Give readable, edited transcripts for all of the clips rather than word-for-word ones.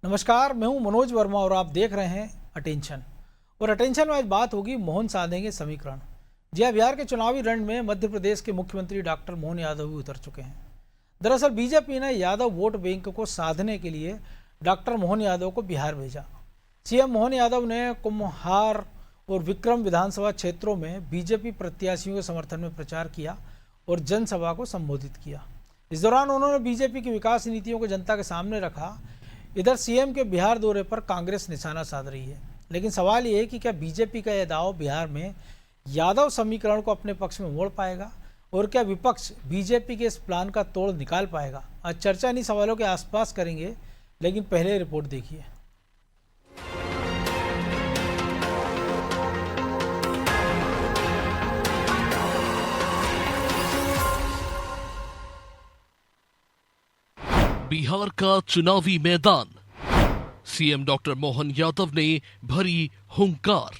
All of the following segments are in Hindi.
नमस्कार, मैं हूं मनोज वर्मा और आप देख रहे हैं अटेंशन। और अटेंशन में आज बात होगी मोहन साधेंगे समीकरण। जी हाँ, बिहार के चुनावी रण में मध्य प्रदेश के मुख्यमंत्री डॉक्टर मोहन यादव भी उतर चुके हैं। दरअसल बीजेपी ने यादव वोट बैंक को साधने के लिए डॉक्टर मोहन यादव को बिहार भेजा। सीएम मोहन यादव ने कुम्हार और विक्रम विधानसभा क्षेत्रों में बीजेपी प्रत्याशियों के समर्थन में प्रचार किया और जनसभा को संबोधित किया। इस दौरान उन्होंने बीजेपी की विकास नीतियों को जनता के सामने रखा। इधर सीएम के बिहार दौरे पर कांग्रेस निशाना साध रही है, लेकिन सवाल ये है कि क्या बीजेपी का यह दाव बिहार में यादव समीकरण को अपने पक्ष में मोड़ पाएगा और क्या विपक्ष बीजेपी के इस प्लान का तोड़ निकाल पाएगा। आज चर्चा इन्हीं सवालों के आसपास करेंगे, लेकिन पहले रिपोर्ट देखिए। बिहार का चुनावी मैदान, सीएम डॉक्टर मोहन यादव ने भरी हुंकार।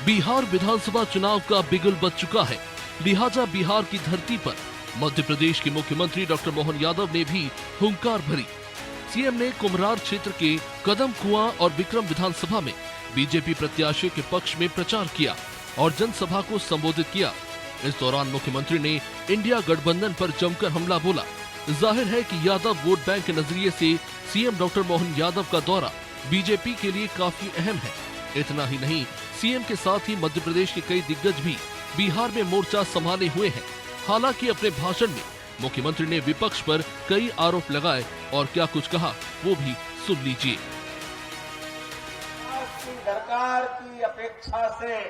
बिहार विधानसभा चुनाव का बिगुल बज चुका है, लिहाजा बिहार की धरती पर मध्य प्रदेश के मुख्यमंत्री डॉक्टर मोहन यादव ने भी हुंकार भरी। सीएम ने कुम्हार क्षेत्र के कदम कुआं और विक्रम विधानसभा में बीजेपी प्रत्याशियों के पक्ष में प्रचार किया और जनसभा को संबोधित किया। इस दौरान मुख्यमंत्री ने इंडिया गठबंधन पर जमकर हमला बोला। जाहिर है कि यादव वोट बैंक के नजरिए से सीएम डॉक्टर मोहन यादव का दौरा बीजेपी के लिए काफी अहम है। इतना ही नहीं, सीएम के साथ ही मध्य प्रदेश के कई दिग्गज भी बिहार में मोर्चा संभाले हुए हैं। हालांकि अपने भाषण में मुख्यमंत्री ने विपक्ष पर कई आरोप लगाए और क्या कुछ कहा वो भी सुन लीजिए। सरकार की अपेक्षा से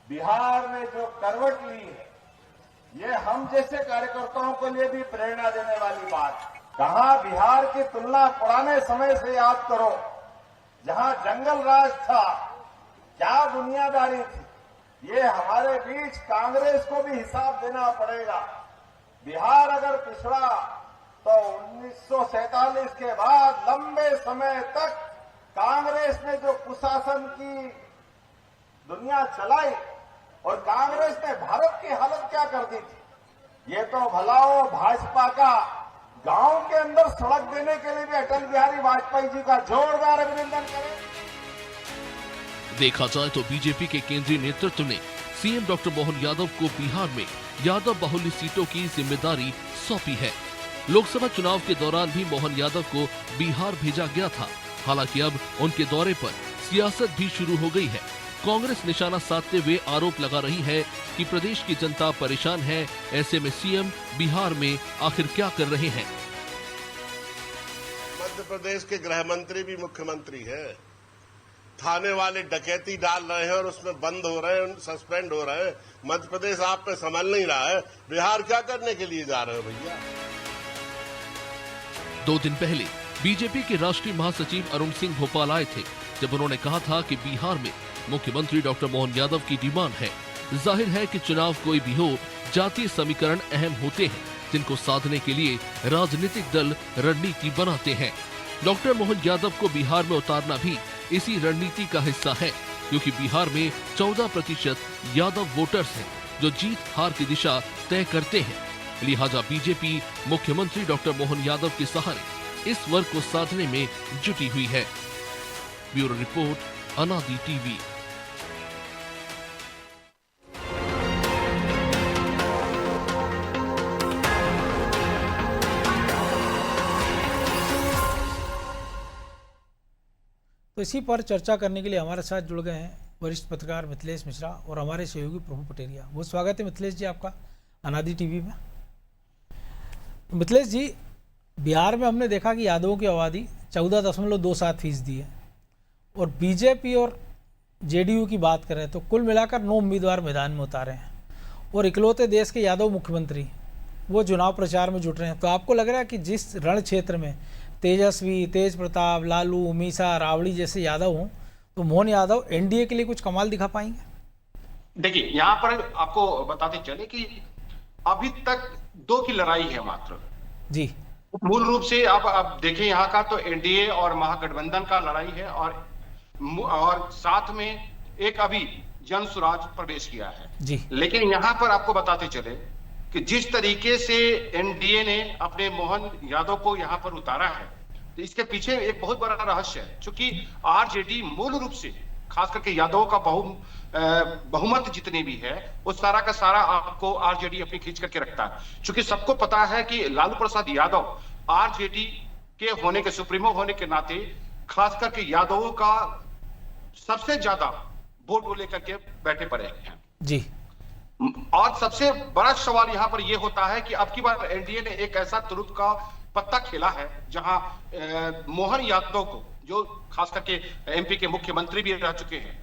बिहार ने जो करवट ली है, ये हम जैसे कार्यकर्ताओं के लिए भी प्रेरणा देने वाली बात है। कहा बिहार की तुलना पुराने समय से याद करो, जहां जंगल राज था, क्या दुनियादारी थी। ये हमारे बीच कांग्रेस को भी हिसाब देना पड़ेगा। बिहार अगर पिछड़ा तो 1947 के बाद लंबे समय तक कांग्रेस ने जो कुशासन की दुनिया चलाई और कांग्रेस ने भारत की हालत क्या कर दी थी, ये तो भलाओ भाजपा का गांव के अंदर सड़क देने के लिए भी अटल बिहारी वाजपेयी जी का जोरदार अभिनंदन करें। देखा जाए तो बीजेपी के केंद्रीय नेतृत्व ने सीएम डॉक्टर मोहन यादव को बिहार में यादव बाहुल्य सीटों की जिम्मेदारी सौंपी है। लोकसभा चुनाव के दौरान भी मोहन यादव को बिहार भेजा गया था। हालांकि अब उनके दौरे पर सियासत भी शुरू हो गई है। कांग्रेस निशाना साधते हुए आरोप लगा रही है कि प्रदेश की जनता परेशान है। ऐसे में सीएम बिहार में आखिर क्या कर रहे हैं। मध्य प्रदेश के गृह मंत्री भी मुख्यमंत्री है। थाने वाले डकैती डाल रहे हैं और उसमें बंद हो रहे हैं, सस्पेंड हो रहे हैं। मध्य प्रदेश आप पे संभल नहीं रहा है। बिहार क्या करने के लिए जा रहे हो भैया। 2 दिन पहले बीजेपी के राष्ट्रीय महासचिव अरुण सिंह भोपाल आए थे, जब उन्होंने कहा था कि बिहार में मुख्यमंत्री डॉक्टर मोहन यादव की डिमांड है। जाहिर है कि चुनाव कोई भी हो, जातीय समीकरण अहम होते हैं, जिनको साधने के लिए राजनीतिक दल रणनीति बनाते हैं। डॉक्टर मोहन यादव को बिहार में उतारना भी इसी रणनीति का हिस्सा है, क्योंकि बिहार में 14% यादव वोटर्स हैं, जो जीत हार की दिशा तय करते हैं। लिहाजा बीजेपी मुख्यमंत्री डॉक्टर मोहन यादव के सहारे इस वर्ग को साधने में जुटी हुई है। ब्यूरो रिपोर्ट, अनादि टीवी। तो इसी पर चर्चा करने के लिए हमारे साथ जुड़ गए हैं वरिष्ठ पत्रकार मिथिलेश मिश्रा और हमारे सहयोगी प्रभु पटेरिया। बहुत स्वागत है मिथिलेश जी आपका अनादि टीवी में। मिथिलेश जी, बिहार में हमने देखा कि यादवों की आबादी 14.27% है और बीजेपी और जेडीयू की बात करें तो कुल मिलाकर 9 उम्मीदवार मैदान में उतारे हैं और इकलौते देश के यादव मुख्यमंत्री वो चुनाव प्रचार में जुट रहे हैं। तो आपको लग रहा है कि जिस रण क्षेत्र में तेजस्वी, तेज प्रताप, लालू, मीसा, रावड़ी जैसे यादव हों, तो मोहन यादव एनडीए के लिए कुछ कमाल दिखा पाएंगे? देखिए, यहाँ पर आपको बताते चले कि अभी तक 2 की लड़ाई है मात्र जी। मूल रूप से आप देखिए, यहाँ का तो एनडीए और महागठबंधन का लड़ाई है और साथ में एक अभी जन स्वराज प्रवेश किया है जी। लेकिन यहाँ पर आपको बताते चले कि जिस तरीके से एनडीए ने अपने मोहन यादव को यहाँ पर उतारा है, इसके पीछे एक बहुत बड़ा रहस्य है, क्योंकि आरजेडी मूल रूप से खास करके यादवों का बहुमत जितने भी है वो सारा का सारा आपको आरजेडी अपनी खींच करके रखता है। क्योंकि सबको पता है कि लालू प्रसाद यादव आरजेडी के होने के सुप्रीमो होने के नाते खास करके यादवों का सबसे ज्यादा वोट को लेकर के बैठे पड़े हैं जी। और सबसे बड़ा सवाल यहां पर यह होता है कि अब की बार एनडीए ने एक ऐसा तुरुप का पत्ता खेला है जहां मोहन यादव को, जो खास करके एमपी के मुख्यमंत्री भी रह चुके हैं,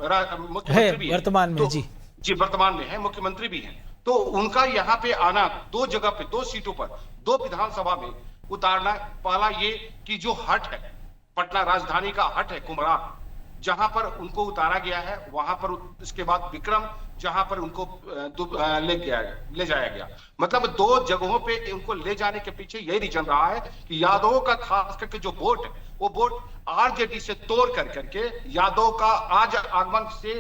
मुख्यमंत्री भी वर्तमान में, जी वर्तमान में है, मुख्यमंत्री भी हैं, तो उनका यहाँ पे आना दो जगह पे, दो सीटों पर, दो विधानसभा में उतारना, पहला ये कि जो हट है, पटना राजधानी का हट है कुमरा, जहां पर उनको उतारा गया है, वहां पर इसके बाद विक्रम, जहां पर उनको ले जाया गया। मतलब दो जगहों पे उनको ले जाने के पीछे यही रीजन रहा है कि यादवों का खास करके जो वोट है वो वोट आरजेडी से तोड़ कर करके यादव का आज आगमन से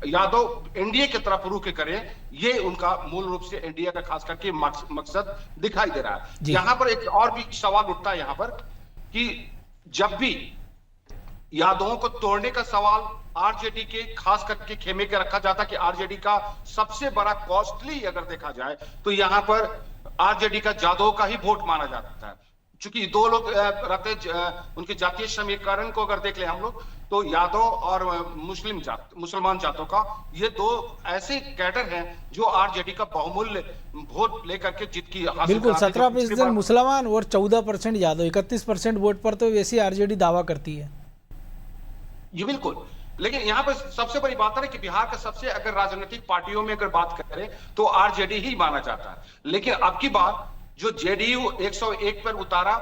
यादव एनडीए की तरफ रुख करें, ये उनका मूल रूप से एनडीए का खास करके मकसद दिखाई दे रहा है। यहां पर एक और भी सवाल उठता है यहां पर कि जब भी यादवों को तोड़ने का सवाल आरजेडी के खास करके खेमे के रखा जाता कि आरजेडी का सबसे बड़ा कॉस्टली अगर देखा जाए तो यहां पर आरजेडी का यादव का ही वोट माना जाता है। चूंकि दो लोग रहते, उनके जातीय समीकरण को अगर देख ले हम लोग तो यादव और मुसलमान जातों का, ये दो ऐसे कैडर हैं जो आरजेडी का बहुमूल्य वोट लेकर के जीत की हासिल। बिल्कुल, 17% मुसलमान और 14% यादव, 31% वोट पर तो वैसी आरजेडी दावा करती है। जी बिल्कुल, लेकिन यहाँ पर सबसे बड़ी बात है कि बिहार का सबसे अगर राजनीतिक पार्टियों में अगर बात करें तो आरजेडी ही माना जाता है। लेकिन अब की बार जो जेडीयू 101 पर उतारा,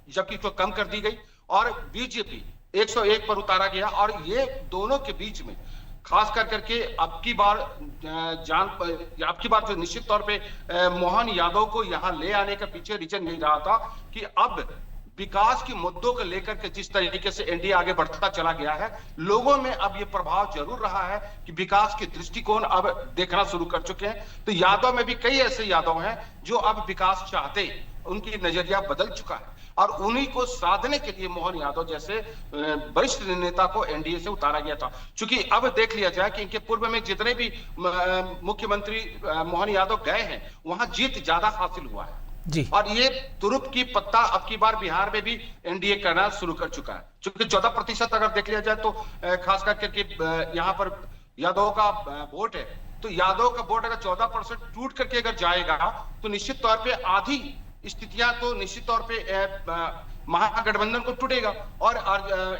जबकि तो कम कर दी गई, और बीजेपी 101 पर उतारा गया, और ये दोनों के बीच में खास कर करके अब की बार जो निश्चित तौर पे मोहन यादव को यहाँ ले आने का पीछे रीजन यही रहा था कि अब विकास के मुद्दों को लेकर के जिस तरीके से एनडीए आगे बढ़ता चला गया है, लोगों में अब ये प्रभाव जरूर रहा है कि विकास के दृष्टिकोण अब देखना शुरू कर चुके हैं। तो यादव में भी कई ऐसे यादव हैं जो अब विकास चाहते, उनकी नजरिया बदल चुका है, और उन्हीं को साधने के लिए मोहन यादव जैसे वरिष्ठ नेता को एनडीए से उतारा गया था। क्योंकि अब देख लिया जाए कि इनके पूर्व में जितने भी मुख्यमंत्री मोहन यादव गए हैं वहां जीत ज्यादा हासिल हुआ है जी। और ये तुरुप की पत्ता अब की बार बिहार में भी एनडीए करना शुरू कर चुका है। क्योंकि 14% अगर देख लिया जाए तो खास करके यहाँ पर यादव का वोट है, तो यादव का वोट अगर 14% टूट करके अगर जाएगा तो निश्चित तौर पे आधी स्थितियां तो निश्चित तौर पे महागठबंधन को टूटेगा और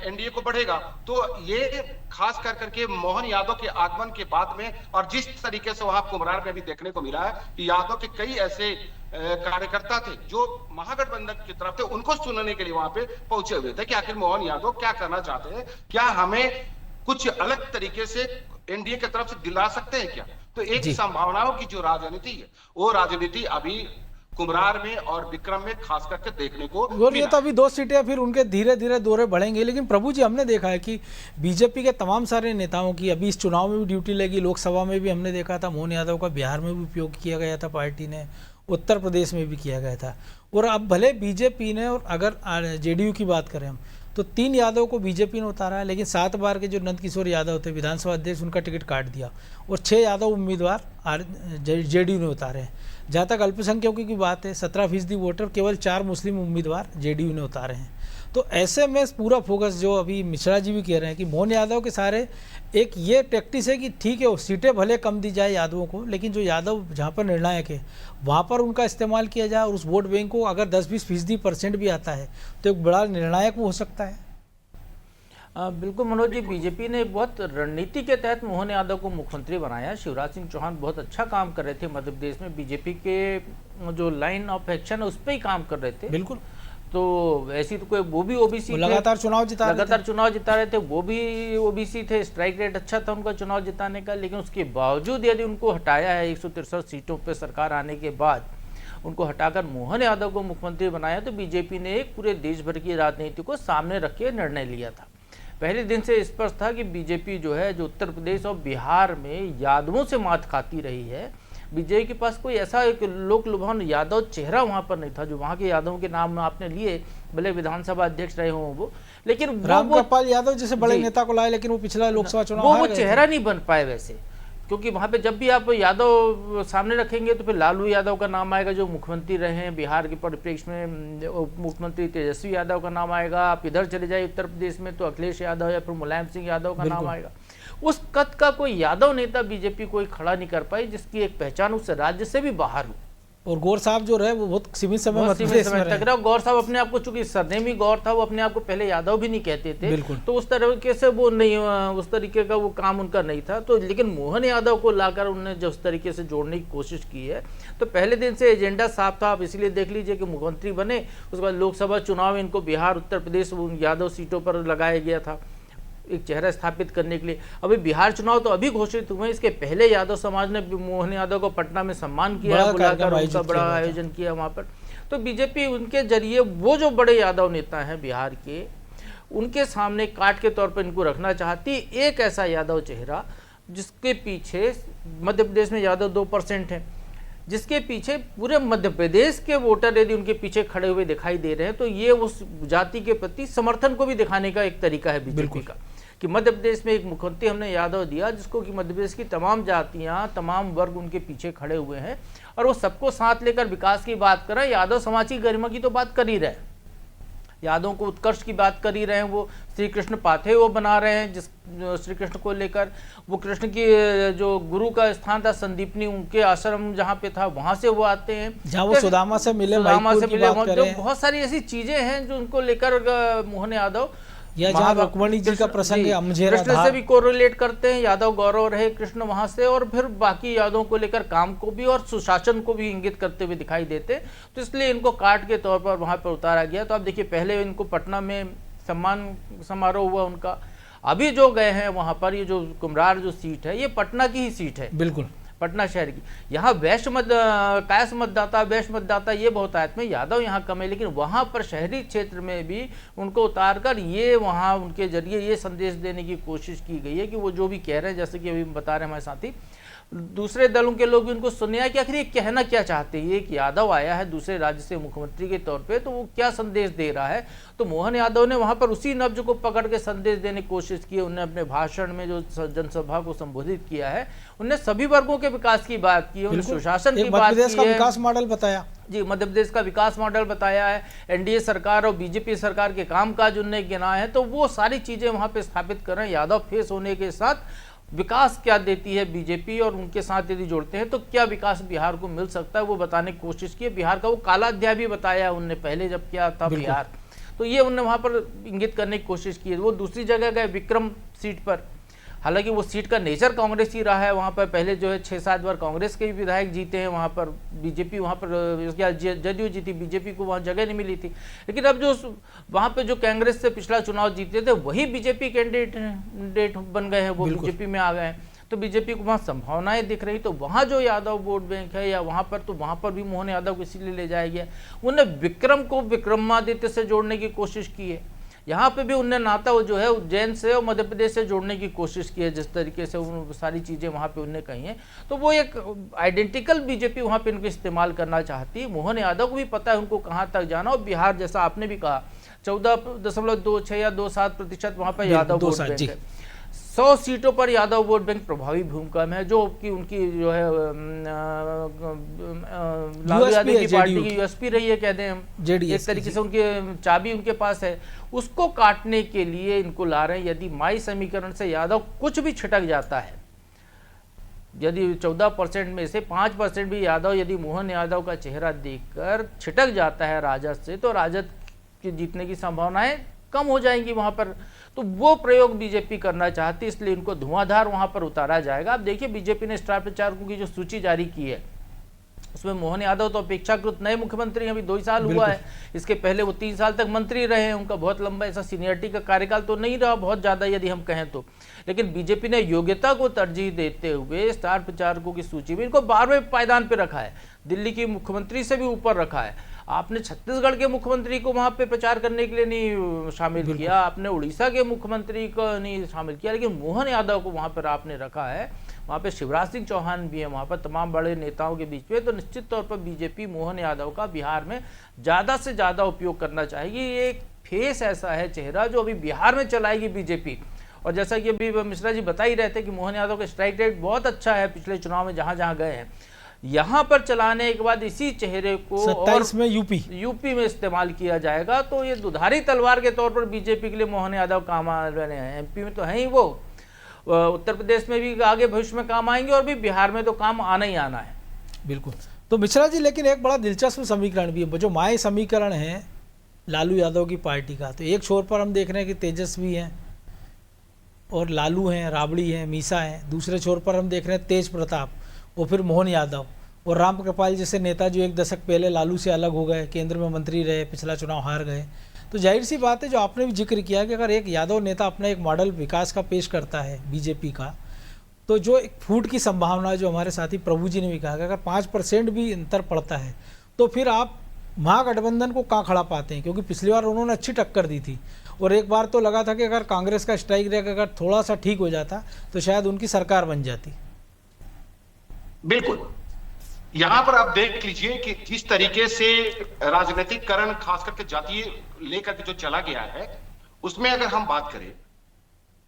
एनडीए को बढ़ेगा। तो ये खास कर करके मोहन यादव के आगमन के बाद में, और जिस तरीके से वहां कुमरार में भी देखने को मिला है कि यादव के कई ऐसे कार्यकर्ता थे जो महागठबंधन की तरफ थे, उनको सुनने के लिए वहां पे पहुंचे हुए थे कि आखिर मोहन यादव क्या करना चाहते हैं, क्या हमें कुछ अलग तरीके से एनडीए की तरफ से दिला सकते हैं क्या। तो एक संभावनाओं की जो राजनीति है वो राजनीति अभी कुमरार में और विक्रम में खास करके देखने को, और ये तो अभी 2 सीटें, फिर उनके धीरे धीरे दौरे बढ़ेंगे। लेकिन प्रभु जी, हमने देखा है कि बीजेपी के तमाम सारे नेताओं की अभी इस चुनाव में भी ड्यूटी लगी। लोकसभा में भी हमने देखा था मोहन यादव का बिहार में भी उपयोग किया गया था, पार्टी ने उत्तर प्रदेश में भी किया गया था। और अब भले बीजेपी ने, और अगर जेडीयू की बात करें हम, तो 3 यादव को बीजेपी ने उतारा है, लेकिन 7 बार के जो नंदकिशोर यादव थे विधानसभा अध्यक्ष, उनका टिकट काट दिया, और 6 यादव उम्मीदवार जेडीयू ने उतारे हैं। जहाँ तक अल्पसंख्यकों की बात है, 17% वोटर, केवल 4 मुस्लिम उम्मीदवार जेडीयू ने उतारे हैं। तो ऐसे में पूरा फोकस, जो अभी मिश्रा जी भी कह रहे हैं कि मोहन यादव के सारे एक ये टैक्टिस है कि ठीक है वो सीटें भले कम दी जाए यादवों को, लेकिन जो यादव जहाँ पर निर्णायक है वहाँ पर उनका इस्तेमाल किया जाए, और उस वोट बैंक को अगर 10-20% भी आता है तो एक बड़ा निर्णायक वो हो सकता है। बिल्कुल मनोज जी, बीजेपी ने बहुत रणनीति के तहत मोहन यादव को मुख्यमंत्री बनाया। शिवराज सिंह चौहान बहुत अच्छा काम कर रहे थे मध्य प्रदेश में, बीजेपी के जो लाइन ऑफ एक्शन है उस पर ही काम कर रहे थे। बिल्कुल, तो ऐसी तो कोई, वो भी ओबीसी लगातार चुनाव जिता रहे थे, वो भी ओबीसी थे, स्ट्राइक रेट अच्छा था उनका चुनाव जिताने का। लेकिन उसके बावजूद यदि उनको हटाया है 163 सीटों पर सरकार आने के बाद, उनको हटाकर मोहन यादव को मुख्यमंत्री बनाया, तो बीजेपी ने एक पूरे देश भर की राजनीति को सामने रख के निर्णय लिया था। पहले दिन से स्पष्ट था कि बीजेपी जो है, जो उत्तर प्रदेश और बिहार में यादवों से मात खाती रही है, बीजेपी के पास कोई ऐसा एक लोक लुभावन यादव चेहरा वहां पर नहीं था। जो वहां के यादवों के नाम आपने लिए, भले विधानसभा अध्यक्ष रहे हों वो, लेकिन रामकृपाल यादव जैसे बड़े नेता को लाए, लेकिन वो पिछला लोकसभा चुनाव वो चेहरा नहीं बन पाए वैसे, क्योंकि वहां पे जब भी आप यादव सामने रखेंगे तो फिर लालू यादव का नाम आएगा जो मुख्यमंत्री रहे हैं बिहार के परिप्रेक्ष्य में, मुख्यमंत्री तेजस्वी यादव का नाम आएगा। आप इधर चले जाए उत्तर प्रदेश में तो अखिलेश यादव या फिर मुलायम सिंह यादव का नाम आएगा। उस कद का कोई यादव नेता बीजेपी कोई खड़ा नहीं कर पाई जिसकी एक पहचान उस राज्य से भी बाहर हो। और गौर साहब जो रहे वो बहुत सीमित समय तक रहा। गौर साहब अपने आप को, चूंकि सरनेम ही गौर था, वो अपने आप को पहले यादव भी नहीं कहते थे, तो उस तरीके से वो नहीं, उस तरीके का वो काम उनका नहीं था। तो लेकिन मोहन यादव को लाकर उन्होंने जो उस तरीके से जोड़ने की कोशिश की है, तो पहले दिन से एजेंडा साफ था। आप इसलिए देख लीजिए कि मुख्यमंत्री बने, उसके बाद लोकसभा चुनाव इनको बिहार उत्तर प्रदेश यादव सीटों पर लगाया गया था एक चेहरा स्थापित करने के लिए। अभी बिहार चुनाव तो अभी घोषित हुए, इसके पहले यादव समाज ने मोहन यादव को पटना में सम्मान किया, बुलाकर उनका बड़ा आयोजन किया वहां पर। तो बीजेपी उनके जरिए वो जो बड़े यादव नेता हैं बिहार के, उनके सामने काट के तौर पर इनको रखना चाहती एक ऐसा यादव चेहरा जिसके पीछे, मध्य प्रदेश में यादव 2% है, जिसके पीछे पूरे मध्य प्रदेश के वोटर यदि उनके पीछे खड़े हुए दिखाई दे रहे हैं, तो ये उस जाति के प्रति समर्थन को भी दिखाने का एक तरीका है बीजेपी का, कि मध्य प्रदेश में एक मुख्यमंत्री हमने यादव दिया जिसको कि मध्य प्रदेश की तमाम जातियां, तमाम वर्ग उनके पीछे खड़े हुए हैं, और वो सबको साथ लेकर विकास की बात कर रहे हैं। यादव समाज की गरिमा की तो बात कर ही रहे हैं, यादवों को उत्कर्ष की बात कर ही रहे हैं। वो श्री कृष्ण पाथे वो बना रहे हैं, जिस श्री कृष्ण को लेकर वो कृष्ण की जो गुरु का स्थान था संदीपनी, उनके आश्रम जहाँ पे था वहां से वो आते हैं, जहाँ वो सुदामा से मिले, जो बहुत सारी ऐसी चीजें हैं जो उनको लेकर मोहन यादव, या जहाँ रुक्मणी जी का प्रसंग है, अमझेरा कृष्ण से भी कोरिलेट करते हैं। यादव गौरव रहे कृष्ण वहां से, और फिर बाकी यादवों को लेकर काम को भी और सुशासन को भी इंगित करते हुए दिखाई देते, तो इसलिए इनको काट के तौर पर वहां पर उतारा गया। तो आप देखिए, पहले इनको पटना में सम्मान समारोह हुआ उनका, अभी जो गए हैं वहां पर, ये जो कुम्हरार जो सीट है ये पटना की ही सीट है, बिल्कुल पटना शहर की। यहाँ कायस्थ मतदाता, वैश्य मतदाता ये बहुतायत में यादव यहाँ कम है, लेकिन वहाँ पर शहरी क्षेत्र में भी उनको उतारकर ये वहाँ उनके जरिए ये संदेश देने की कोशिश की गई है कि वो जो भी कह रहे हैं, जैसे कि अभी बता रहे हैं हमारे साथी, दूसरे दलों के लोग भी उनको सुनने आए कि आखिर ये कहना क्या चाहते हैं। एक यादव आया है दूसरे राज्य से मुख्यमंत्री के तौर पे, तो वो क्या संदेश दे रहा है। तो मोहन यादव ने वहां पर उसी नब्ज को पकड़ के संदेश देने की कोशिश की। उन्होंने अपने भाषण में जो जनसभा को संबोधित किया है, उन्होंने सभी वर्गों के विकास की बात की है, उन्होंने सुशासन की बात की है, विकास मॉडल बताया जी, मध्य प्रदेश का विकास मॉडल बताया है, एनडीए सरकार और बीजेपी सरकार के कामकाज उन्होंने गिनाए हैं। तो वो सारी चीजें वहां पे स्थापित कर रहे हैं। यादव फेस होने के साथ विकास क्या देती है बीजेपी, और उनके साथ यदि जोड़ते हैं तो क्या विकास बिहार को मिल सकता है, वो बताने की कोशिश की है। बिहार का वो काला अध्याय भी बताया उनने पहले जब क्या था बिहार, तो ये उन्होंने वहां पर इंगित करने की कोशिश की है। वो दूसरी जगह गए विक्रम सीट पर, हालांकि वो सीट का नेचर कांग्रेस ही रहा है वहाँ पर। पहले जो है 6-7 बार कांग्रेस के भी विधायक जीते हैं वहाँ पर, बीजेपी वहाँ पर जदयू जीती, बीजेपी को वहाँ जगह नहीं मिली थी। लेकिन अब जो वहाँ पे जो कांग्रेस से पिछला चुनाव जीते थे वही बीजेपी कैंडिडेट बन गए हैं, वो बीजेपी में आ गए हैं, तो बीजेपी को वहाँ संभावनाएं दिख रही। तो वहाँ जो यादव वोट बैंक है या वहाँ पर, तो वहाँ पर भी मोहन यादव को इसीलिए ले जाया गया। उन्होंने विक्रम को विक्रमादित्य से जोड़ने की कोशिश की है, यहाँ पे भी उनने नाता वो जो है उज्जैन से और मध्य प्रदेश से जोड़ने की कोशिश की है, जिस तरीके से उन सारी चीज़ें वहाँ पे उनने कही हैं। तो वो एक आइडेंटिकल बीजेपी वहाँ पे इनको इस्तेमाल करना चाहती है। मोहन यादव को भी पता है उनको कहाँ तक जाना, और बिहार जैसा आपने भी कहा 14.26 या 27% वहाँ पर यादव वोट बैंक है। 100 सीटों पर यादव वोट बैंक प्रभावी भूमिका में है, जो कि उनकी जो है लालू यादव की पार्टी की यूएसपी रही है, कहते हैं हम, एक तरीके से उनकी चाबी उनके पास है। उसको काटने के लिए इनको ला रहे हैं। यदि माई समीकरण से यादव कुछ भी छिटक जाता है, यदि 14% में से 5% भी यादव यदि मोहन यादव का चेहरा देखकर छिटक जाता है राजद से, तो राजद के जीतने की संभावनाएं कम हो जाएंगी वहां पर। तो वो प्रयोग बीजेपी करना चाहती है, इसलिए इनको धुआंधार वहां पर उतारा जाएगा। अब देखिए, बीजेपी ने स्टार प्रचारकों की जो सूची जारी की है, उसमें मोहन यादव तो अपेक्षाकृत नए मुख्यमंत्री, अभी 2 ही साल हुआ है। इसके पहले वो 3 साल तक मंत्री रहे हैं, उनका बहुत लंबा ऐसा सीनियरिटी का कार्यकाल तो नहीं रहा बहुत ज्यादा यदि हम कहें तो। लेकिन बीजेपी ने योग्यता को तरजीह देते हुए स्टार प्रचारकों की सूची में इनको 12वें पायदान पे रखा है, दिल्ली की मुख्यमंत्री से भी ऊपर रखा है। आपने छत्तीसगढ़ के मुख्यमंत्री को वहां पे प्रचार करने के लिए नहीं शामिल किया, आपने उड़ीसा के मुख्यमंत्री को नहीं शामिल किया, लेकिन मोहन यादव को वहां पर आपने रखा है। वहाँ पे शिवराज सिंह चौहान भी है, वहाँ पर तमाम बड़े नेताओं के बीच में, तो निश्चित तौर पर बीजेपी मोहन यादव का बिहार में ज़्यादा से ज़्यादा उपयोग करना चाहेगी। ये एक फेस ऐसा है, चेहरा जो अभी बिहार में चलाएगी बीजेपी। और जैसा कि अभी मिश्रा जी बता ही रहे थे कि मोहन यादव का स्ट्राइक रेट बहुत अच्छा है पिछले चुनाव में, जहाँ जहाँ गए हैं, यहाँ पर चलाने के बाद इसी चेहरे को 27 में यूपी में इस्तेमाल किया जाएगा। तो ये दुधारी तलवार के तौर पर बीजेपी के लिए मोहन यादव काम आ रहे हैं। एमपी में तो है ही वो, उत्तर प्रदेश में भी आगे भविष्य में काम आएंगे, और भी बिहार में तो काम आना ही आना है। बिल्कुल। तो मिश्रा जी, लेकिन एक बड़ा दिलचस्प समीकरण भी है, जो माय समीकरण है लालू यादव की पार्टी का। तो एक छोर पर हम देख रहे हैं कि तेजस्वी हैं और लालू हैं, राबड़ी हैं, मीसा हैं। दूसरे छोर पर हम देख रहे हैं तेज प्रताप और फिर मोहन यादव और राम कृपाल जैसे नेता जो एक दशक पहले लालू से अलग हो गए, केंद्र में मंत्री रहे, पिछला चुनाव हार गए। तो जाहिर सी बात है, जो आपने भी जिक्र किया कि अगर एक यादव नेता अपना एक मॉडल विकास का पेश करता है बीजेपी का, तो जो एक फूट की संभावना है, जो हमारे साथी प्रभु जी ने भी कहा कि अगर 5% भी अंतर पड़ता है तो फिर आप महागठबंधन को कहाँ खड़ा पाते हैं। क्योंकि पिछली बार उन्होंने अच्छी टक्कर दी थी और एक बार तो लगा था कि अगर कांग्रेस का स्ट्राइक रेट अगर थोड़ा सा ठीक हो जाता तो शायद उनकी सरकार बन जाती। बिल्कुल, यहां पर आप देख लीजिए कि जिस तरीके से राजनीतिकरण खास करके जातीय लेकर के जो चला गया है, उसमें अगर हम बात करें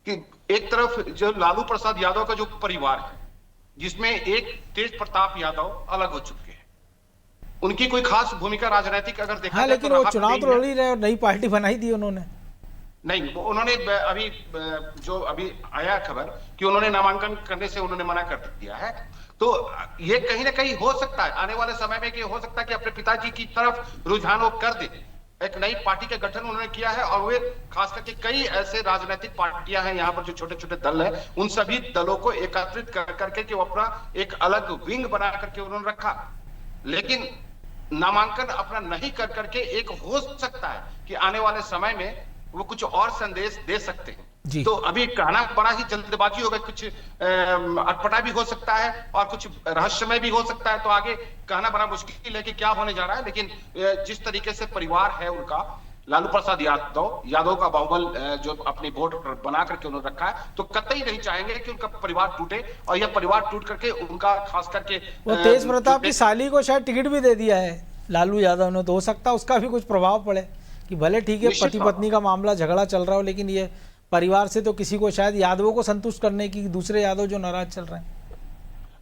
कि एक तरफ जो लालू प्रसाद यादव का जो परिवार है, जिसमें एक तेज प्रताप यादव अलग हो चुके हैं, उनकी कोई खास भूमिका राजनीतिक अगर देखा हाँ, जाए लेकिन तो वो चुनाव तो लड़ ही रहे और नई पार्टी बनाई दी उन्होंने। नहीं, उन्होंने अभी जो अभी आया खबर कि उन्होंने नामांकन करने से उन्होंने मना कर दिया है। तो ये कहीं ना कहीं हो सकता है आने वाले समय में कि हो सकता है कि अपने पिताजी की तरफ रुझान वो कर दे। एक नई पार्टी का गठन उन्होंने किया है और वे खास करके कई ऐसे राजनीतिक पार्टियां हैं यहाँ पर जो छोटे छोटे दल हैं, उन सभी दलों को एकत्रित कर करके कि वो अपना एक अलग विंग बना करके उन्होंने रखा। लेकिन नामांकन अपना नहीं कर करके एक हो सकता है कि आने वाले समय में वो कुछ और संदेश दे सकते हैं। तो अभी कहना बड़ा ही जल्दबाजी होगा, कुछ अटपटा भी हो सकता है और कुछ रहस्यमय भी हो सकता है। तो आगे कहना बड़ा मुश्किल है कि क्या होने जा रहा है। लेकिन जिस तरीके से परिवार है उनका, लालू प्रसाद यादव का बाहुबल जो अपनी वोट बना करके उन्होंने रखा है, तो कतई नहीं चाहेंगे कि उनका परिवार टूटे और यह परिवार टूट करके उनका खास करके वो तेज प्रताप की साली को शायद टिकट भी दे दिया है लालू यादव ने, तो हो सकता है उसका भी कुछ प्रभाव पड़े कि भले ठीक है पति पत्नी का मामला झगड़ा चल रहा हो, लेकिन ये परिवार से तो किसी को शायद यादवों को संतुष्ट करने की, दूसरे यादव जो नाराज चल रहे हैं।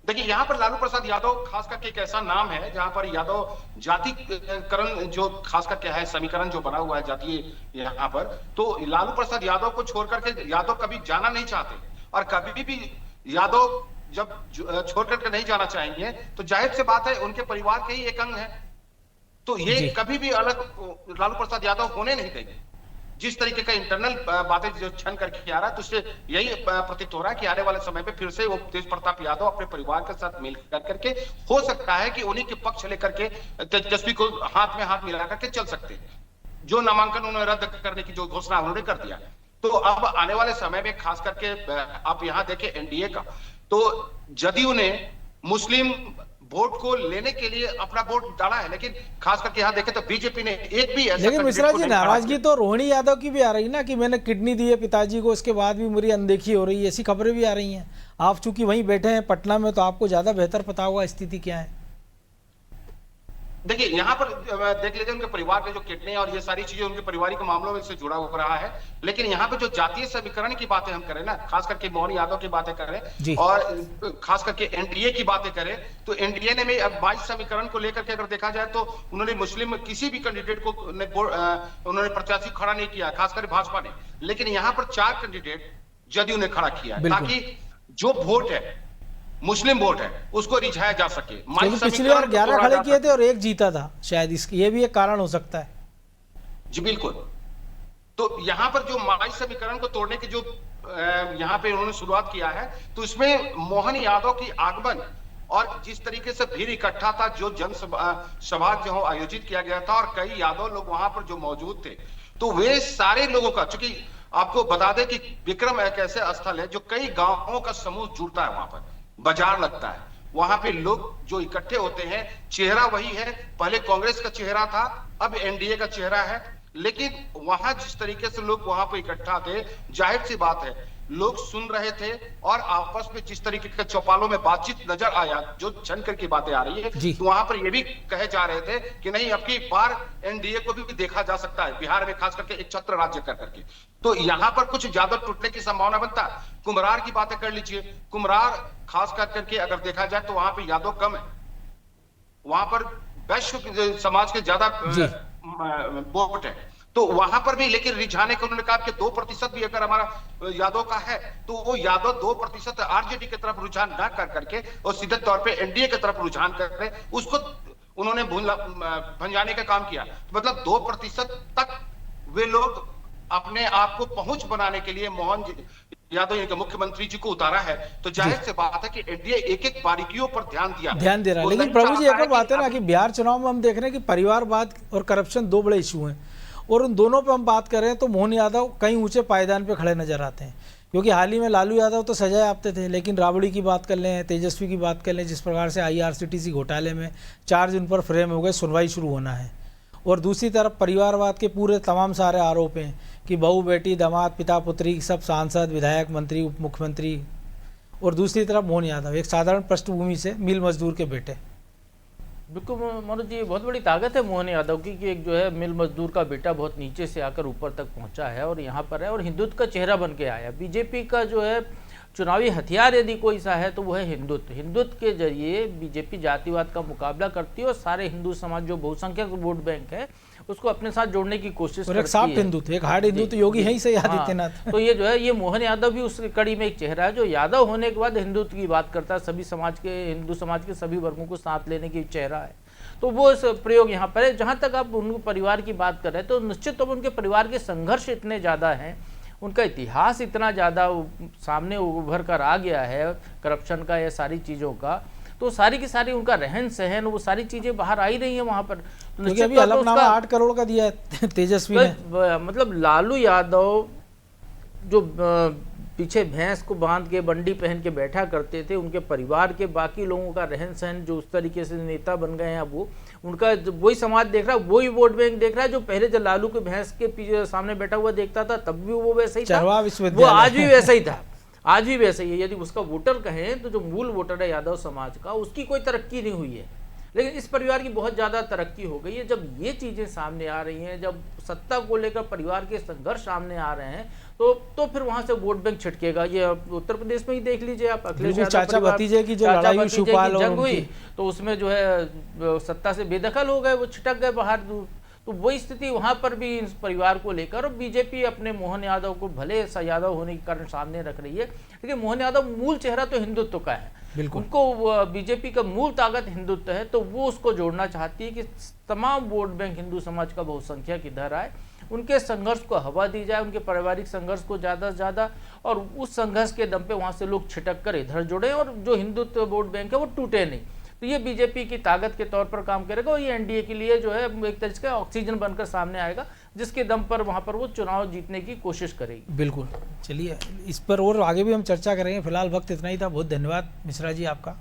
देखिए, यहाँ पर लालू प्रसाद यादव खास करके एक ऐसा नाम है जहां पर यादव जातिकरण जो खास करके है, समीकरण जो बना हुआ है जातीय यहाँ पर, तो लालू प्रसाद यादव को छोड़ करके यादव कभी जाना नहीं चाहते और कभी भी यादव जब छोड़ करके नहीं जाना चाहेंगे तो जाहिर सी बात है उनके परिवार के ही एक अंग है। तो ये कभी भी अलग लालू प्रसाद यादव होने नहीं देंगे। जिस तरीके का इंटरनल बातें जो छन करके आ रहा है, तो उससे यही प्रतीत हो रहा है कि आने वाले समय में फिर से वो तेज प्रताप यादव अपने परिवार के साथ मिल करके हो सकता है कि उन्हीं के पक्ष लेकर के तेजस्वी को हाथ में हाथ मिला करके चल सकते हैं। जो नामांकन उन्होंने रद्द करने की जो घोषणा उन्होंने कर दिया, तो अब आने वाले समय में खास करके आप यहाँ देखें एनडीए का, तो जदयू ने मुस्लिम वोट को लेने के लिए अपना वोट डाला है, लेकिन खास करके यहाँ देखें तो बीजेपी ने एक भी ऐसा, लेकिन मिश्रा जी नाराजगी तो रोहिणी यादव की भी आ रही ना कि मैंने किडनी दी है पिताजी को, उसके बाद भी मेरी अनदेखी हो रही है, ऐसी खबरें भी आ रही हैं। आप चूंकि वहीं बैठे हैं पटना में, तो आपको ज्यादा बेहतर पता होगा स्थिति क्या है। देखिए, यहाँ पर देख लीजिए उनके परिवार के जो किडनी और ये सारी चीजें उनके पारिवारिक मामलों में से जुड़ा हो रहा है। लेकिन यहाँ पे जो जातीय समीकरण की बातें हम करें ना, खास करके मोहन यादव की बातें करें और खास करके एनडीए की बातें करें, तो एनडीए ने में अब 22 समीकरण को लेकर के अगर देखा जाए तो उन्होंने मुस्लिम किसी भी कैंडिडेट को उन्होंने प्रत्याशी खड़ा नहीं किया, खासकर भाजपा ने। लेकिन यहाँ पर 4 कैंडिडेट जदयू ने खड़ा किया ताकि जो वोट है, मुस्लिम वोट है, उसको रिझाया जा सके। पिछली बार 11 खड़े किए थे और 1 जीता था, शायद इसकी ये भी एक कारण हो सकता है। जी बिल्कुल। तो यहाँ पर जो माई समीकरण को तोड़ने की जो यहाँ पे उन्होंने शुरुआत किया है, तो इसमें मोहन यादव की आगमन और जिस तरीके से भीड़ इकट्ठा था, जो जनसभा जो आयोजित किया गया था और कई यादव लोग वहां पर जो मौजूद थे, तो वे सारे लोगों का, चूंकि आपको बता दें कि विक्रम एक ऐसे स्थल है जो कई गांवों का समूह जुड़ता है, वहां पर बाजार लगता है, वहां पे लोग जो इकट्ठे होते हैं, चेहरा वही है, पहले कांग्रेस का चेहरा था, अब एनडीए का चेहरा है। लेकिन वहां जिस तरीके से लोग वहां पर इकट्ठा थे, जाहिर सी बात है लोग सुन रहे थे और आपस में जिस तरीके के चौपालों में बातचीत नजर आया, जो छनकर की बातें आ रही है, तो वहां पर ये भी कहे जा रहे थे कि नहीं, अब की बार एनडीए को भी देखा जा सकता है बिहार में, खास करके एक छत्र राज्य कर करके। तो यहां पर कुछ ज्यादा टूटने की संभावना बनता है। कुम्हरार की बातें कर लीजिए, कुम्हरार खास करके अगर देखा जाए तो वहां पर यादव कम है, वहां पर वैश्य समाज के ज्यादा वोट है, तो वहां पर भी लेकिन रिझाने को उन्होंने कहा कि 2% भी अगर हमारा यादव का है तो वो यादव 2% आरजेडी की तरफ रुझान ना कर करके और सीधे तौर पे एनडीए की तरफ रुझान कर रहे, उसको उन्होंने भंजाने का काम किया। तो मतलब 2% तक वे लोग अपने आप को पहुंच बनाने के लिए मोहन यादव मुख्यमंत्री जी को उतारा है। तो जाहिर से बात है कि एनडीए एक एक बारीकियों पर ध्यान दे रहा है। लेकिन प्रभु जी एक और बात है ना कि बिहार चुनाव में हम देख रहे हैं कि परिवारवाद और करप्शन दो बड़े इशू हैं, और उन दोनों पे हम बात कर रहे हैं तो मोहन यादव कहीं ऊंचे पायदान पे खड़े नजर आते हैं, क्योंकि हाल ही में लालू यादव तो सजा याफ्ते थे, लेकिन राबड़ी की बात कर लें, तेजस्वी की बात कर लें, जिस प्रकार से IRCTC घोटाले में 4 दिन पर फ्रेम हो गए, सुनवाई शुरू होना है, और दूसरी तरफ परिवारवाद के पूरे तमाम सारे आरोप हैं कि बहू बेटी दामाद पिता पुत्री सब सांसद विधायक मंत्री उप मुख्यमंत्री, और दूसरी तरफ मोहन यादव एक साधारण पृष्ठभूमि से मिल मजदूर के बेटे। बिल्कुल मनोज जी, बहुत बड़ी ताकत है मोहन यादव की कि एक जो है मिल मजदूर का बेटा बहुत नीचे से आकर ऊपर तक पहुंचा है और यहाँ पर है और हिंदुत्व का चेहरा बन के आया। बीजेपी का जो है चुनावी हथियार यदि कोई सा है तो वो है हिंदुत्व। हिंदुत्व के जरिए बीजेपी जातिवाद का मुकाबला करती है और सारे हिंदू समाज जो बहुसंख्यक वोट बैंक है उसको अपने साथ जोड़ने की कोशिश करती है। एक सॉफ्ट हिंदुत्व, एक हार्ड हिंदुत्व योगी है ही सही आदित्यनाथ। तो ये जो है ये मोहन यादव भी उस कड़ी में एक चेहरा है जो यादव होने के बाद हिंदुत्व की बात करता है, सभी समाज के हिंदू समाज के सभी वर्गों को साथ लेने की चेहरा है। तो वो इस प्रयोग यहाँ पर है। जहाँ तक आप उनके परिवार की बात कर रहे हैं तो निश्चित तौर पर उनके परिवार के संघर्ष इतने ज़्यादा हैं, उनका इतिहास इतना ज़्यादा सामने उभर कर आ गया है करप्शन का या सारी चीज़ों का, तो सारी की सारी उनका रहन सहन वो सारी चीज़ें बाहर आ ही रही हैं वहाँ पर। तो क्योंकि अभी हलफनामा 8 करोड़ का दिया है तेजस्वी ने। मतलब लालू यादव जो पीछे भैंस को बांध के बंडी पहन के बैठा करते थे, उनके परिवार के बाकी लोगों का रहन सहन जो उस तरीके से नेता बन गए हैं, अब वो उनका वही समाज देख रहा है, वही वोट बैंक देख रहा है जो पहले जब लालू के भैंस के पीछे सामने बैठा हुआ देखता था तब भी वो वैसा ही था, वो आज भी वैसा ही था, आज भी वैसा ही है। यदि उसका वोटर कहें तो जो मूल वोटर है यादव समाज का, उसकी कोई तरक्की नहीं हुई है, लेकिन इस परिवार की बहुत ज़्यादा तरक्की हो गई है। जब ये चीज़ें सामने आ रही हैं, जब सत्ता को लेकर परिवार के संघर्ष सामने आ रहे हैं, तो फिर वहां से वोट बैंक छिटकेगा। ये उत्तर प्रदेश में ही देख लीजिए आप, अखिलेश यादव चाचा भतीजे की जो लड़ाई जंग हुई तो उसमें जो है सत्ता से बेदखल हो गए, वो छिटक गए बाहर। तो वही स्थिति वहां पर भी इस परिवार को लेकर, और बीजेपी अपने मोहन यादव को भले यादव होने के कारण सामने रख रही है, लेकिन मोहन यादव मूल चेहरा तो हिंदुत्व का है। उनको बीजेपी का मूल ताकत हिंदुत्व है, तो वो उसको जोड़ना चाहती है कि तमाम वोट बैंक हिंदू समाज का बहुसंख्यक इधर आए, उनके संघर्ष को हवा दी जाए, उनके पारिवारिक संघर्ष को ज़्यादा से ज़्यादा, और उस संघर्ष के दम पे वहाँ से लोग छिटक कर इधर जुड़े और जो हिंदुत्व वोट बैंक है वो टूटे नहीं। तो ये बीजेपी की ताकत के तौर पर काम करेगा और ये एनडीए के लिए जो है एक तरह का ऑक्सीजन बनकर सामने आएगा, जिसके दम पर वहाँ पर वो चुनाव जीतने की कोशिश करेगी। बिल्कुल, चलिए इस पर और आगे भी हम चर्चा करेंगे, फिलहाल वक्त इतना ही था। बहुत धन्यवाद मिश्रा जी आपका।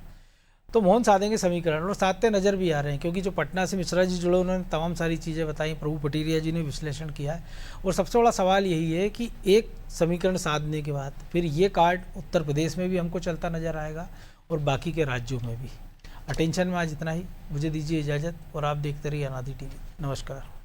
तो मोहन साधेंगे समीकरण और साधते नज़र भी आ रहे हैं, क्योंकि जो पटना से मिश्रा जी जुड़े उन्होंने तमाम सारी चीज़ें बताई, प्रभु पटीरिया जी ने विश्लेषण किया है, और सबसे बड़ा सवाल यही है कि एक समीकरण साधने के बाद फिर ये कार्ड उत्तर प्रदेश में भी हमको चलता नज़र आएगा और बाकी के राज्यों में भी। अटेंशन में आज इतना ही, मुझे दीजिए इजाज़त और आप देखते रहिए अनादि टीवी। नमस्कार।